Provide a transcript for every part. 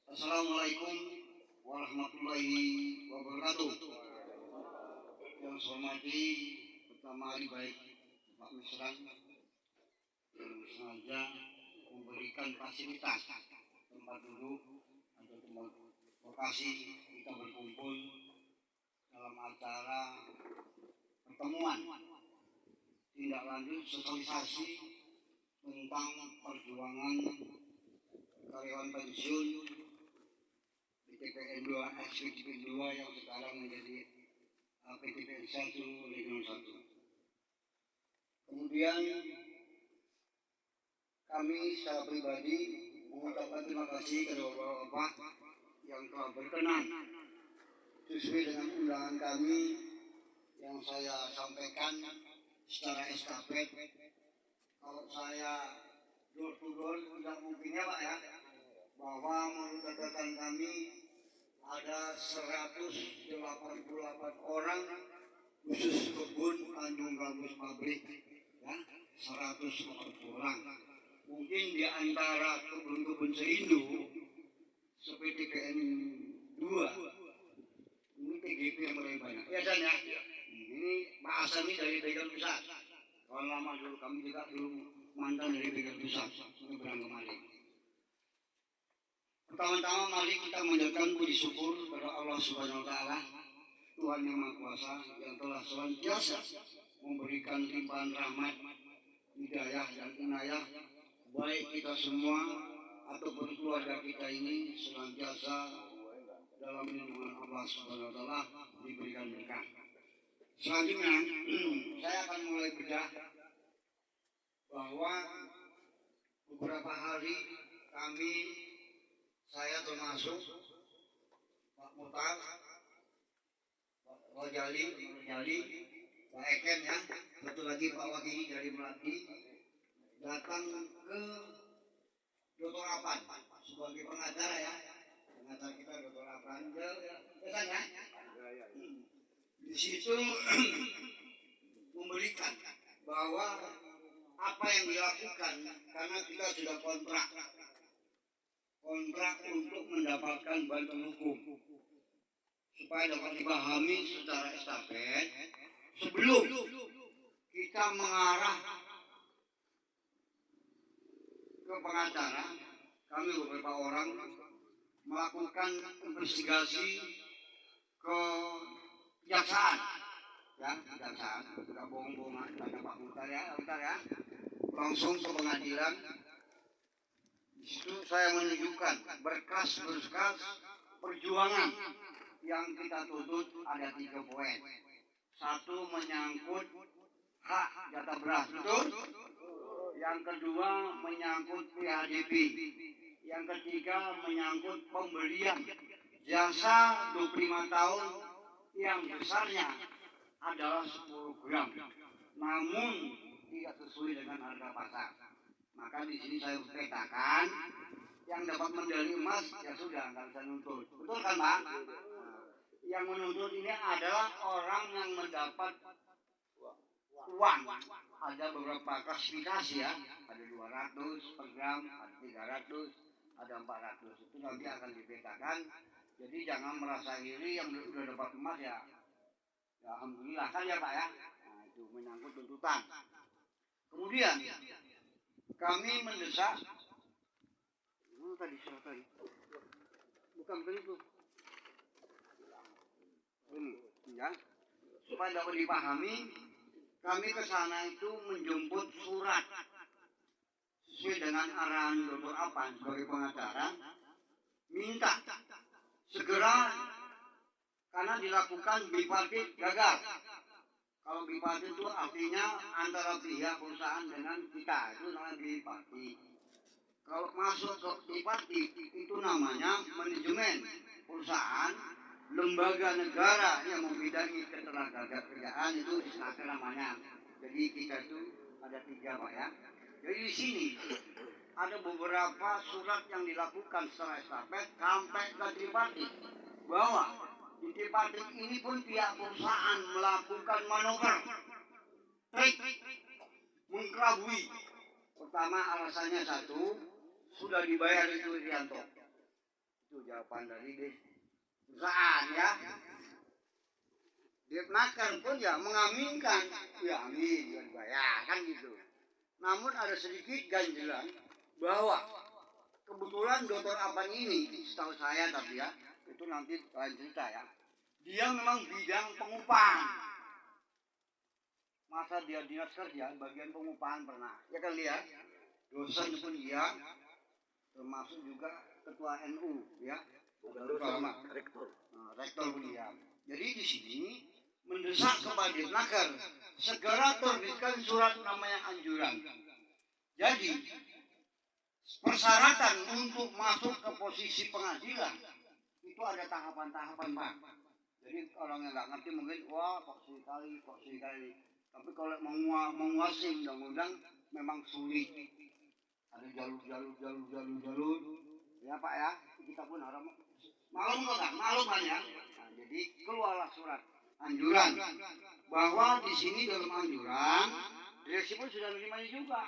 Assalamualaikum warahmatullahi wabarakatuh. Yang saya hormati pertama kali baik Pak Misran yang sengaja memberikan fasilitas tempat duduk atau tempat lokasi kita berkumpul dalam acara pertemuan tindak lanjut sosialisasi tentang perjuangan karyawan pensiun PTPN 2 PTPN 2 yang sekarang menjadi PTPN 1 Regional 1. Kemudian kami secara pribadi mengucapkan terima kasih kepada Bapak-Bapak yang telah berkenan sesuai dengan undangan kami yang saya sampaikan secara estafet. Kalau saya door to door tidak mungkin ya Pak ya, bahwa menurut catatan kami ada 188 orang khusus kebun Tanjung Gabus Pabrik ya, 180 orang. Mungkin di antara kebun-kebun seindu seperti PN 2 ini TGP yang lebih banyak ya San ya. Ini Pak Asami dari Begal Pusat. Kalau lama dulu kami juga dulu mantan dari Begal Pusat menyeberang kemarin. Pertama-tama mari kita menjadikan puji syukur kepada Allah Subhanahu wa taala, Tuhan yang Maha Kuasa yang telah senantiasa memberikan limpahan rahmat, hidayah dan inayah baik kita semua ataupun keluarga kita ini senantiasa dalam lindungan Allah Subhanahu wa taala diberikan berkah. Selanjutnya saya akan mulai bedah bahwa beberapa hari saya termasuk Pak Mutar, Pak Rojali, Pak Eken ya, satu lagi Pak Wakili dari Melati datang ke Dr. Apan sebagai pengacara ya, pengacara kita Dr. Apan pesan ya. Di situ memberikan bahwa apa yang dilakukan karena kita sudah kontrak untuk mendapatkan bantuan hukum supaya dapat dipahami secara estafet sebelum kita mengarah ke pengacara. Kami beberapa orang melakukan investigasi ke kejaksaan ya, kejaksaan tidak bohong-bohongan tanya Pak Mutar ya, langsung ke pengadilan. Di situ saya menunjukkan berkas-berkas perjuangan yang kita tuntut ada 3 poin. 1 menyangkut hak jatah beras, betul? Yang kedua menyangkut PHDP. Yang ketiga menyangkut pembelian jasa 25 tahun yang besarnya adalah 10 gram, namun tidak sesuai dengan harga pasar. Maka di sini saya petakan yang dapat medali emas ya sudah nggak bisa nuntut, betul kan Pak? Yang menuntut ini adalah orang yang mendapat uang. Ada beberapa klasifikasi ya, ada 200 per gram, ada 300, ada 400. Itu nanti akan dipetakan. Jadi jangan merasa iri yang sudah dapat emas ya alhamdulillah kan ya Pak ya. Nah, itu menyangkut tuntutan. Kemudian kami mendesak tadi bukan begitu ini ya, supaya dapat dipahami. Kami ke sana itu menjemput surat sesuai dengan arahan Dr. Apan sebagai pengacara, minta segera karena dilakukan bipartit gagal. Kalau bipartit itu artinya antara pihak perusahaan dengan kita, itu namanya bipartit. Kalau masuk ke bipartit itu namanya manajemen perusahaan, lembaga negara yang membidangi ketenagakerjaan, itu disanakan namanya. Jadi kita itu ada 3 Pak ya. Jadi di sini ada beberapa surat yang dilakukan secara estafet sampai ke tripartit, bahwa di tripartit ini pun pihak perusahaan melakukan manuver, trik, mengkelabui. Pertama alasannya 1, sudah dibayar itu Irianto. Itu jawaban dari perusahaan ya. Depnaker pun ya mengaminkan, ya amin, ya dibayar kan gitu. Namun ada sedikit ganjelan bahwa kebetulan Dr. Apan ini, setahu saya tapi ya, itu nanti lain cerita ya. Dia memang bidang pengupahan. Masa dia dinas kerja, bagian pengupahan pernah. Ya kan lihat, dosen pun dia, termasuk juga ketua NU ya. Rektor. Rektor pun dia. Jadi di sini mendesak kepada Depnaker segera terbitkan surat nama yang anjuran. Jadi persyaratan untuk masuk ke posisi pengadilan itu ada tahapan-tahapan Pak. Jadi orang yang nggak ngerti mungkin wah kok sekali. Tapi kalau menguasai undang-undang memang sulit. Ada jalur ya Pak ya. Kita pun harap maklum kan ya. Nah, jadi keluarlah surat anjuran bahwa di sini dalam anjuran direksi pun sudah menerimanya juga.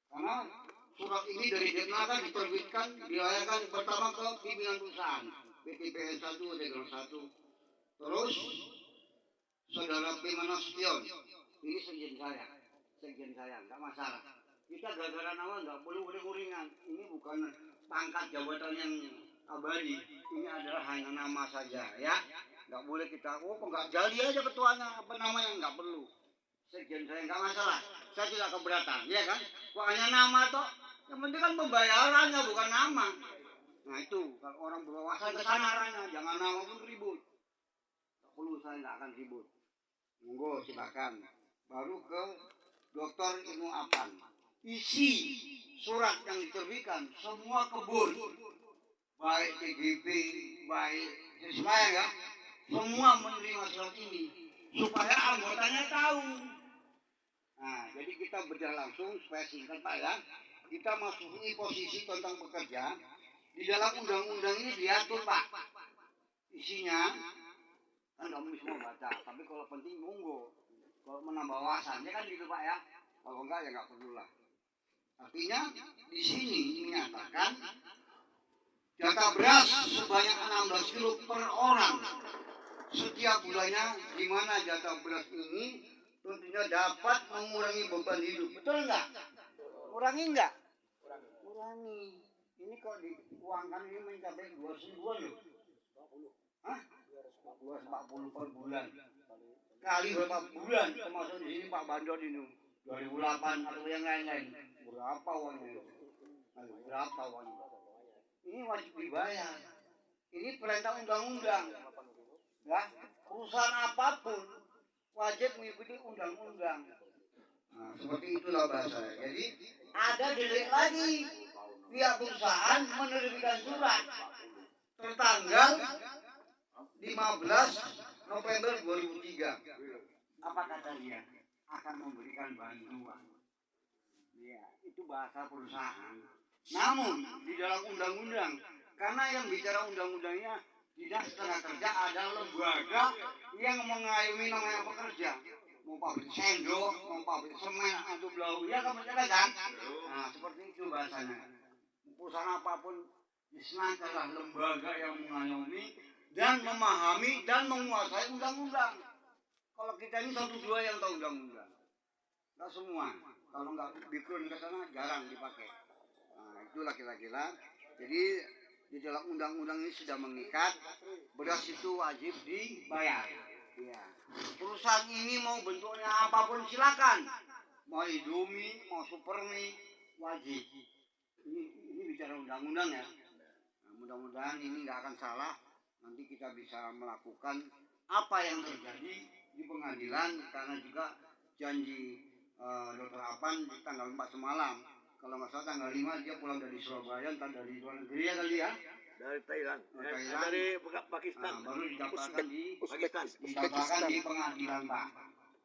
Karena surat ini dari Depnaker diterbitkan dilayangkan pertama ke pimpinan perusahaan PTPN 1 Tegel 1. Terus saudara Pimana Stion, ini sekjen saya, nggak masalah. Kita gara-gara nama nggak boleh uring-uringan. Ini bukan pangkat jabatan yang abadi, ini adalah hanya nama saja ya. Nggak boleh kita, kok nggak jadi aja ketuanya, apa namanya, nggak perlu. Sekjen saya nggak masalah, saya tidak keberatan, ya kan? Kok hanya nama toh, yang penting kan pembayarannya bukan nama. Nah itu, kalau orang berwawasan ke sana arahnya, jangan nama pun ribut. Nggak perlu, saya nggak akan ribut. Monggo silakan. Baru ke Dr. Ilmu Apan. Isi surat yang diterbitkan semua kebun, baik TGP, baik semuanya ya, semua menerima surat ini supaya anggotanya tahu. Nah, jadi kita berjalan langsung supaya singkat Pak ya. Kita masuki posisi tentang pekerja. Di dalam undang-undang ini diatur Pak. Isinya kan kamu semua baca, tapi kalau penting monggo. Kalau menambah wawasannya kan gitu Pak ya. Kalau enggak ya enggak perlu lah. Artinya di sini menyatakan jatah beras sebanyak 16 kilo per orang setiap bulannya, di mana jatah beras ini tentunya dapat mengurangi beban hidup. Betul enggak? Kurangi enggak? Kurangi. Ini kalau diuangkan ini mencapai 200 ribuan loh. Hah? 240 per bulan. Kali berapa bulan? Termasuk di sini Pak Bandot ini 2008 atau yang lain-lain. Berapa uangnya? Berapa uangnya? Ini wajib dibayar. Ini perintah undang-undang. Ya, perusahaan apapun wajib mengikuti undang-undang. Nah, seperti itulah bahasa. Jadi ada delik lagi. Pihak perusahaan menerbitkan surat tertanggal 15 November 2003. Apa kata dia? Akan memberikan bantuan. Ya, itu bahasa perusahaan. Namun di dalam undang-undang, karena yang bicara undang-undangnya Dinas Tenaga Kerja adalah lembaga yang mengayomi namanya pekerja. Mau pabrik sendok, mau pabrik semen atau belau, ya kamu kan? Nah, seperti itu bahasanya. Perusahaan apapun adalah lembaga yang mengayomi dan memahami dan menguasai undang-undang. Kalau kita ini satu dua yang tahu undang-undang, nggak semua. Kalau nggak bikin ke sana jarang dipakai. Nah, itulah kira-kira. Jadi di dalam undang-undang ini sudah mengikat beras itu wajib dibayar. Ya. Perusahaan ini mau bentuknya apapun silakan. Mau Indomie, mau Supermie, wajib. Ini bicara undang-undang ya. Nah, mudah-mudahan ini nggak akan salah. Nanti kita bisa melakukan apa yang terjadi di pengadilan, karena juga janji Dr. Apan di tanggal 4 semalam. Kalau nggak salah tanggal 5 dia pulang dari Surabaya, entah dari luar negeri ya kali ya. Dari Thailand. Dari Pakistan. baru didaftarkan di pengadilan Pak.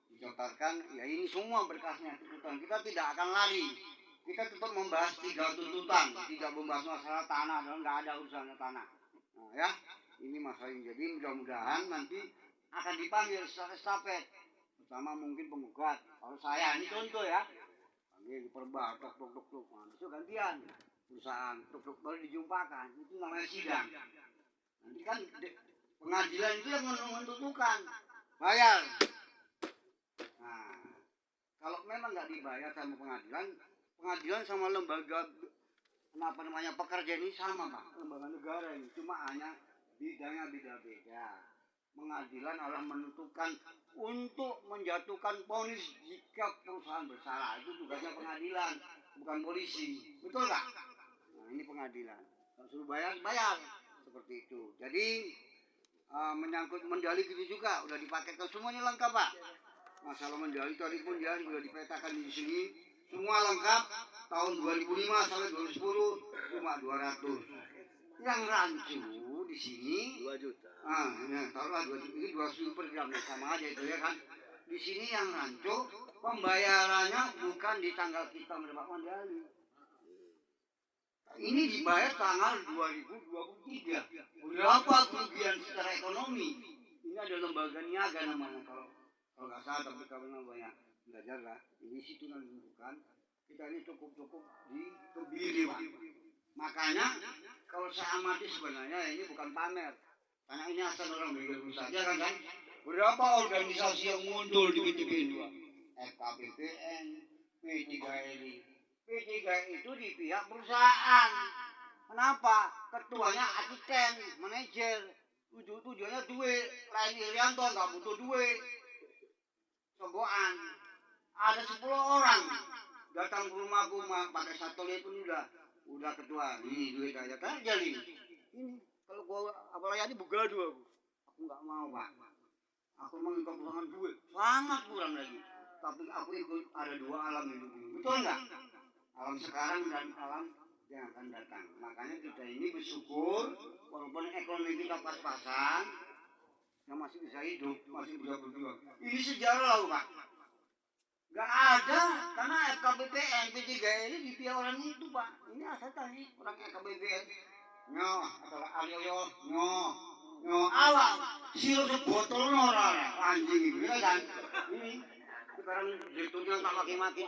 Didaftarkan, ya ini semua berkasnya tuntutan. Kita tidak akan lari. Kita tetap membahas 3 tuntutan, tidak membahas masalah tanah, dan nggak ada urusannya tanah. Nah, ya, ini masalah ini. Jadi mudah-mudahan nanti akan dipanggil secara estafet. Pertama mungkin penggugat. Kalau saya ini contoh ya, panggil di perba, tok. Nah, itu gantian. perusahaan untuk baru dijumpakan, itu namanya sidang. Nanti kan pengadilan itu yang menentukan bayar. Nah, kalau memang nggak dibayar sama pengadilan, pengadilan sama lembaga pekerja ini sama Pak, lembaga negara ini, cuma hanya bidangnya beda-beda. Pengadilan adalah menentukan untuk menjatuhkan vonis jika perusahaan bersalah, itu tugasnya pengadilan, bukan polisi, betul nggak? Nah, ini pengadilan, kalau suruh bayar, bayar, seperti itu. Jadi menyangkut medali gitu juga, udah dipaketkan semuanya lengkap Pak. Masalah medali tadi pun ya sudah dipetakan di sini, semua lengkap. Tahun 2005 sampai 2010 cuma 200. Yang rancu di sini 2 juta. Taruhlah 2 juta, ini 200 per gram sama aja itu ya kan. Di sini yang rancu pembayarannya bukan di tanggal kita mendapat medali. Ini dibayar tanggal 2023. Berapa kerugian secara ekonomi? Ini ada lembaga niaga namanya kalau nggak salah, tapi kalau banyak belajar lah. Di situ nanti bukan. Kita ini cukup di Kebiri Pak. Makanya kalau saya amati sebenarnya ini bukan pamer. Karena ini asal orang bikin saja kan. Berapa organisasi yang muncul di PTBN Pak? FKBPN, P3LI. P3 itu di pihak perusahaan. Kenapa? Ketuanya asisten, manajer. Tujuannya duit. Lain Irianto nggak butuh duit. Sogokan. Ada 10 orang datang ke rumahku pakai satelit pun udah ketua. Ini duit aja kerja ini. Kalau gua apalagi begaduh aku nggak mau Pak. Aku memang kekurangan duit, sangat kurang lagi. Tapi aku ikut ada 2 alam hidup ini. Betul nggak? Alam sekarang dan alam yang akan datang. Makanya kita ini bersyukur walaupun ekonomi kita pas-pasan, yang masih bisa hidup, masih bisa berjuang. Ini sejarah loh Pak. Gak ada, karena FKBPN, P3 ini di pihak orang itu Pak. Ini asal tadi orang FKBPN. Nyoh, atau Alioyo, nyoh, awal. Sirup sebotol orang anjing itu kan. Ini sekarang direkturnya tak maki-maki.